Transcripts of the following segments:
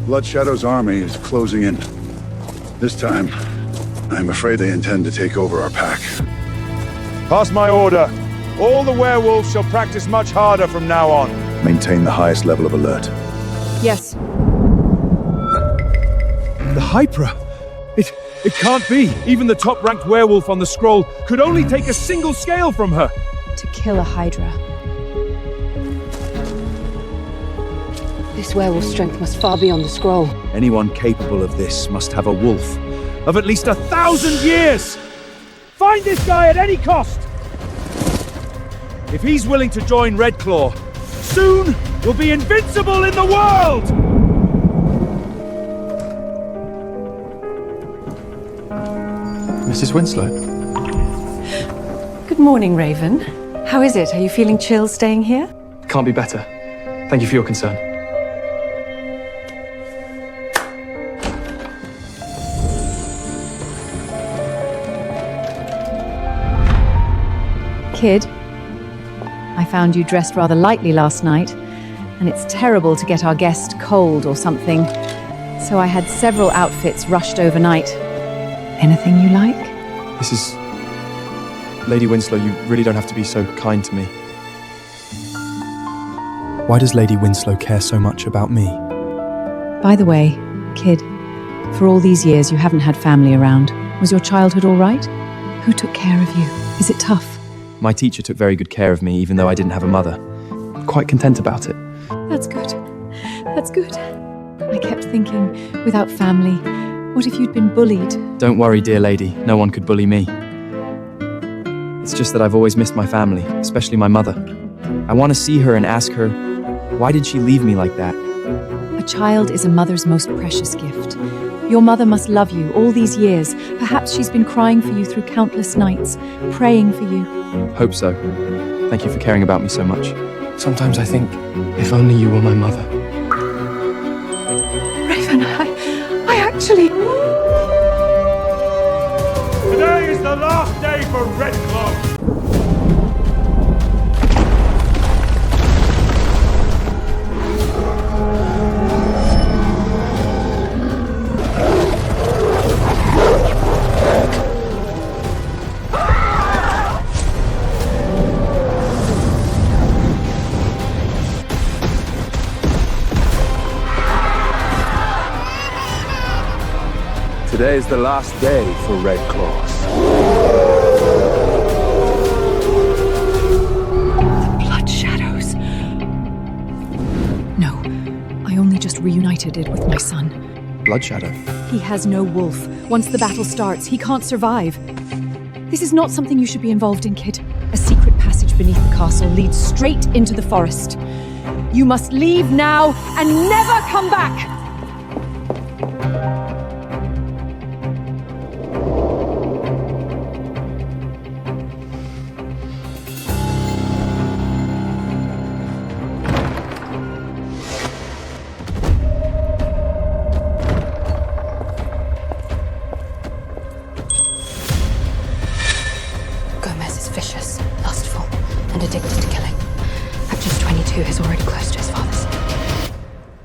Blood Shadow's army is closing in. This time, I'm afraid they intend to take over our pack. Pass my order. All the werewolves shall practice much harder from now on. Maintain the highest level of alert. Yes. The Hypra! It can't be! Even the top-ranked werewolf on the scroll could only take a single scale from her! To kill a Hydra. This werewolf strength must far beyond the scroll. Anyone capable of this must have a wolf of at least 1,000 years! Find this guy at any cost! If he's willing to join Redclaw, soon we'll be invincible in the world! Mrs. Winslow. Good morning, Raven. How is it? Are you feeling chill staying here? Can't be better. Thank you for your concern. Kid, I found you dressed rather lightly last night, and it's terrible to get our guest cold or something. So I had several outfits rushed overnight. Anything you like? This is... Lady Winslow, you really don't have to be so kind to me. Why does Lady Winslow care so much about me? By the way, kid, for all these years you haven't had family around. Was your childhood all right? Who took care of you? Is it tough? My teacher took very good care of me, even though I didn't have a mother. I'm quite content about it. That's good. That's good. I kept thinking, without family, what if you'd been bullied? Don't worry, dear lady. No one could bully me. It's just that I've always missed my family, especially my mother. I want to see her and ask her, why did she leave me like that? A child is a mother's most precious gift. Your mother must love you all these years. Perhaps she's been crying for you through countless nights, praying for you. Hope so. Thank you for caring about me so much. Sometimes I think, if only you were my mother. Raven, I actually... Today is the last day for Redclaw! Today is the last day for Redclaws. The blood shadows. No, I only just reunited it with my son. Blood Shadow. He has no wolf. Once the battle starts, he can't survive. This is not something you should be involved in, kid. A secret passage beneath the castle leads straight into the forest. You must leave now and never come back! Vicious, lustful, and addicted to killing. At just 22, he's already close to his father's.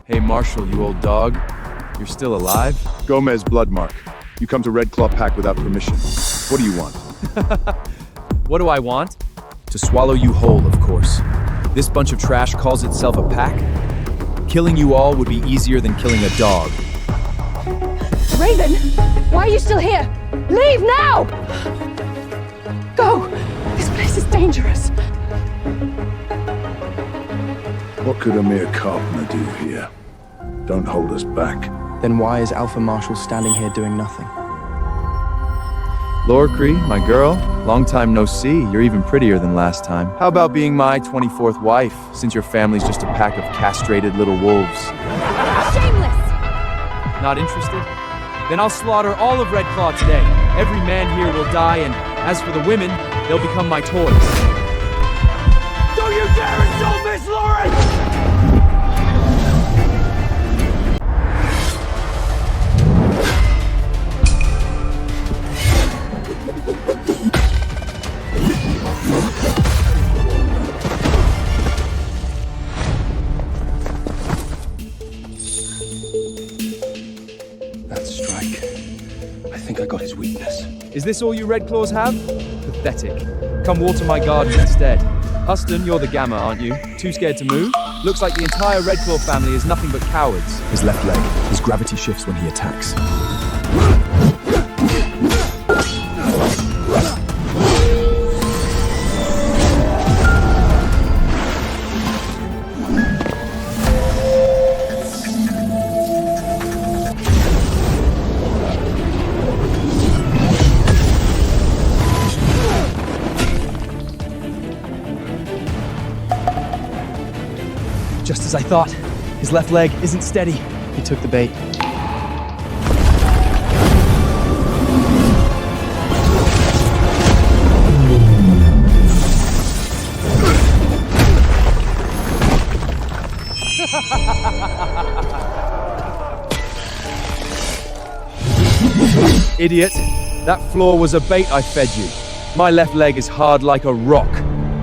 Hey, Marshall, you old dog. You're still alive? Gomez Bloodmark. You come to Red Claw Pack without permission. What do you want? What do I want? To swallow you whole, of course. This bunch of trash calls itself a pack? Killing you all would be easier than killing a dog. Raven! Why are you still here? Leave now! Go! This place is dangerous. What could a mere carpenter do here? Don't hold us back. Then why is Alpha Marshall standing here doing nothing? Lorcree, my girl, long time no see. You're even prettier than last time. How about being my 24th wife, since your family's just a pack of castrated little wolves? Shameless! Not interested? Then I'll slaughter all of Redclaw today. Every man here will die, and as for the women, they'll become my toys. Don't you dare insult Miss Lawrence! Is this all you Red Claws have? Pathetic. Come water my garden instead. Huston, you're the Gamma, aren't you? Too scared to move? Looks like the entire Red Claw family is nothing but cowards. His left leg. His gravity shifts when he attacks. Just as I thought. His left leg isn't steady. He took the bait. Idiot. That floor was a bait I fed you. My left leg is hard like a rock.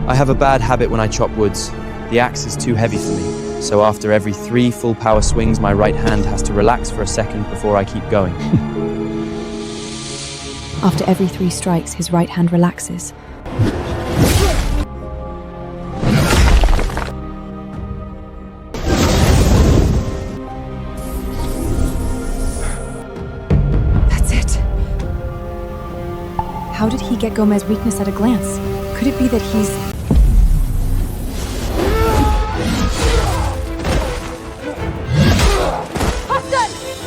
I have a bad habit when I chop woods. The axe is too heavy for me, so after every 3 full power swings, my right hand has to relax for a second before I keep going. After every 3 strikes, his right hand relaxes. That's it. How did he get Gomez's weakness at a glance? Could it be that he's...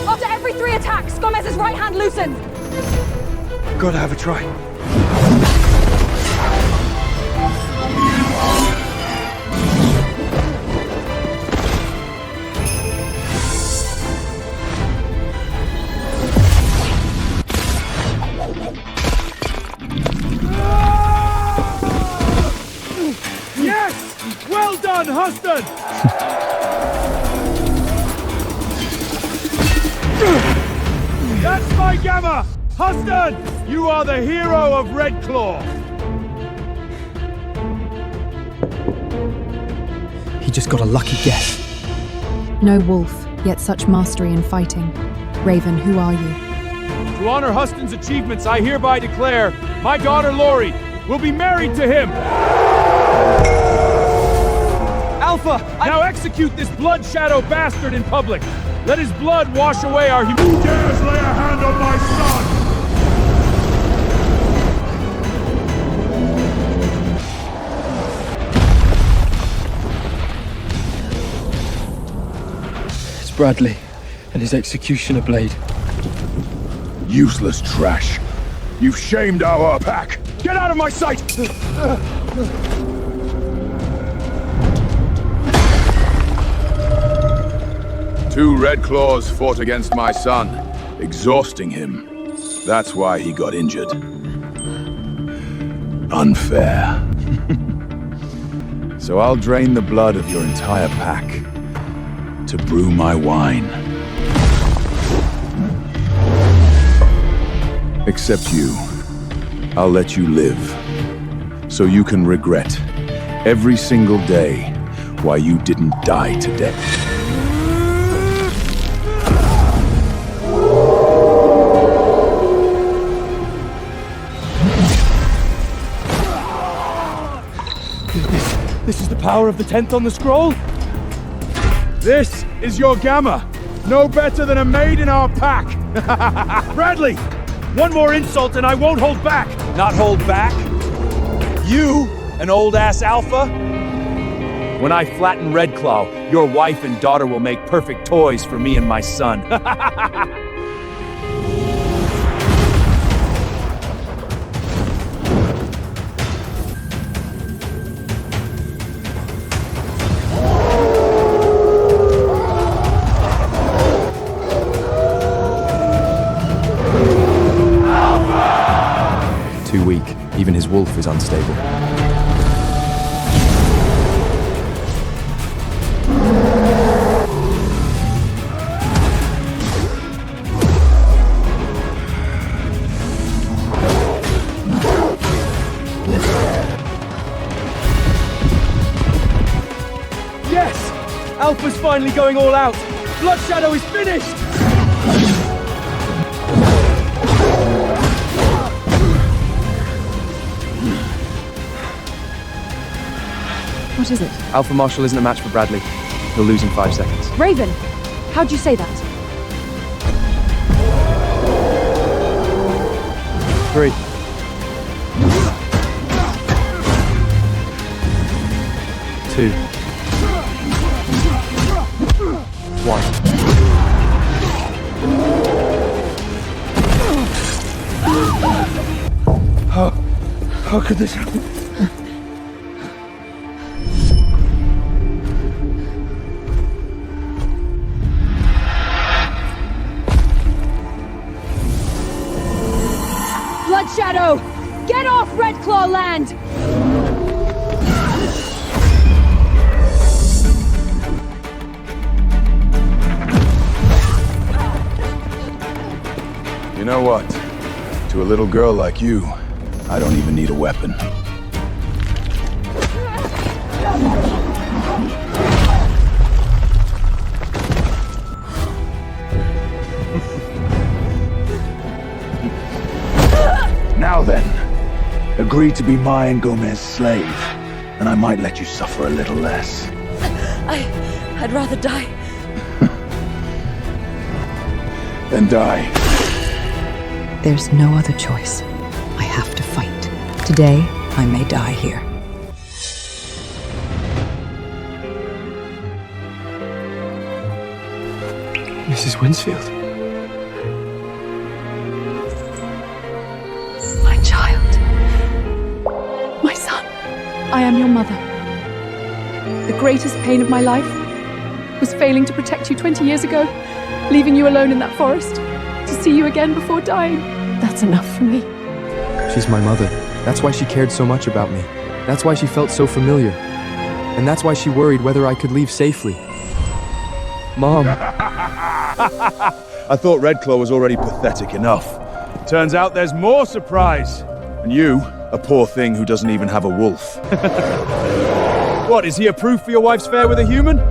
After every 3 attacks, Gomez's right hand loosens! Gotta have a try. Yes! Well done, Huston! That's my Gamma! Huston! You are the hero of Red Claw! He just got a lucky guess. No wolf, yet such mastery in fighting. Raven, who are you? To honor Huston's achievements, I hereby declare my daughter Lori will be married to him! Alpha! Now execute this blood shadow bastard in public! Let his blood wash away our humanity! Who dares lay a hand on my son? It's Bradley and his executioner blade. Useless trash. You've shamed our pack. Get out of my sight! 2 Red Claws fought against my son, exhausting him. That's why he got injured. Unfair. So I'll drain the blood of your entire pack to brew my wine. Except you. I'll let you live, so you can regret every single day why you didn't die today. This is the power of the 10th on the scroll? This is your Gamma. No better than a maid in our pack. Bradley, one more insult and I won't hold back. Not hold back? You, an old-ass alpha? When I flatten Red Claw, your wife and daughter will make perfect toys for me and my son. 'Too weak. Even his wolf is unstable. Yes! Alpha's finally going all out! Blood Shadow is finished! What is it? Alpha Marshal isn't a match for Bradley. He'll lose in 5 seconds. Raven! How'd you say that? 3. 2. 1. How could this happen? Blood Shadow! Get off Redclaw land! You know what? To a little girl like you, I don't even need a weapon. Now then, agree to be my and Gomez's slave, and I might let you suffer a little less. I'd rather die. Then die. There's no other choice. I have to fight. Today, I may die here. Mrs. Winsfield. My child. My son, I am your mother. The greatest pain of my life was failing to protect you 20 years ago, leaving you alone in that forest, to see you again before dying. That's enough for me. She's my mother. That's why she cared so much about me. That's why she felt so familiar. And that's why she worried whether I could leave safely. Mom. I thought Redclaw was already pathetic enough. Turns out there's more surprise. And you, a poor thing who doesn't even have a wolf. What, is he a proof for your wife's affair with a human?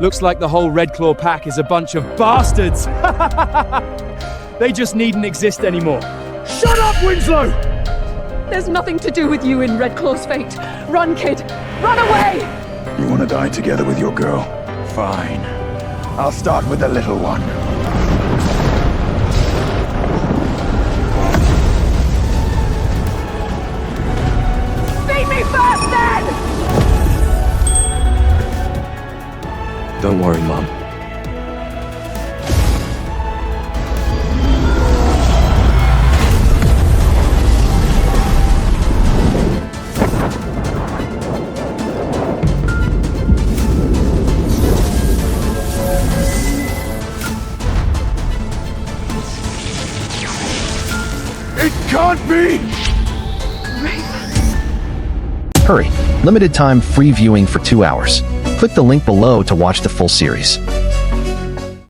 Looks like the whole Redclaw pack is a bunch of bastards. They just needn't exist anymore. Shut up, Winslow! There's nothing to do with you in Redclaw's fate. Run, kid! Run away! You want to die together with your girl? Fine. I'll start with the little one. Feed me first, then! Don't worry, Mom. It can't be! Hurry! Limited time free viewing for 2 hours. Click the link below to watch the full series.